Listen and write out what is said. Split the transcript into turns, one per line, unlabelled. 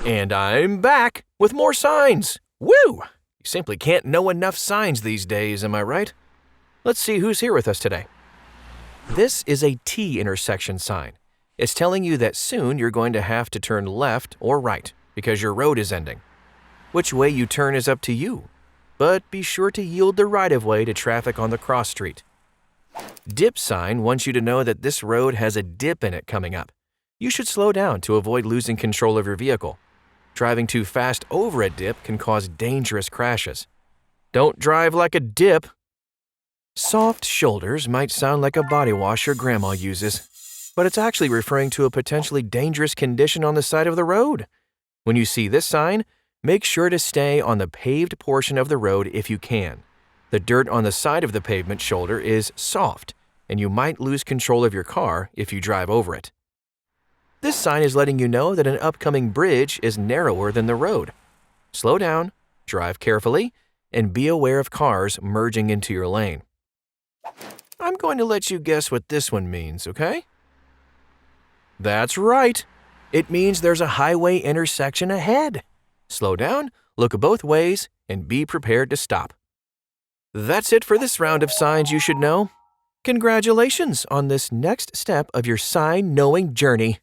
And I'm back with more signs. Woo! You simply can't know enough signs these days, am I right? Let's see who's here with us today. This is a T intersection sign. It's telling you that soon you're going to have to turn left or right because your road is ending. Which way you turn is up to you, but be sure to yield the right-of-way to traffic on the cross street. Dip sign wants you to know that this road has a dip in it coming up. You should slow down to avoid losing control of your vehicle. Driving too fast over a dip can cause dangerous crashes. Don't drive like a dip. Soft shoulders might sound like a body wash your grandma uses, but it's actually referring to a potentially dangerous condition on the side of the road. When you see this sign, make sure to stay on the paved portion of the road if you can. The dirt on the side of the pavement shoulder is soft, and you might lose control of your car if you drive over it. This sign is letting you know that an upcoming bridge is narrower than the road. Slow down, drive carefully, and be aware of cars merging into your lane. I'm going to let you guess what this one means, okay? That's right. It means there's a highway intersection ahead. Slow down, look both ways, and be prepared to stop. That's it for this round of signs you should know. Congratulations on this next step of your sign-knowing journey.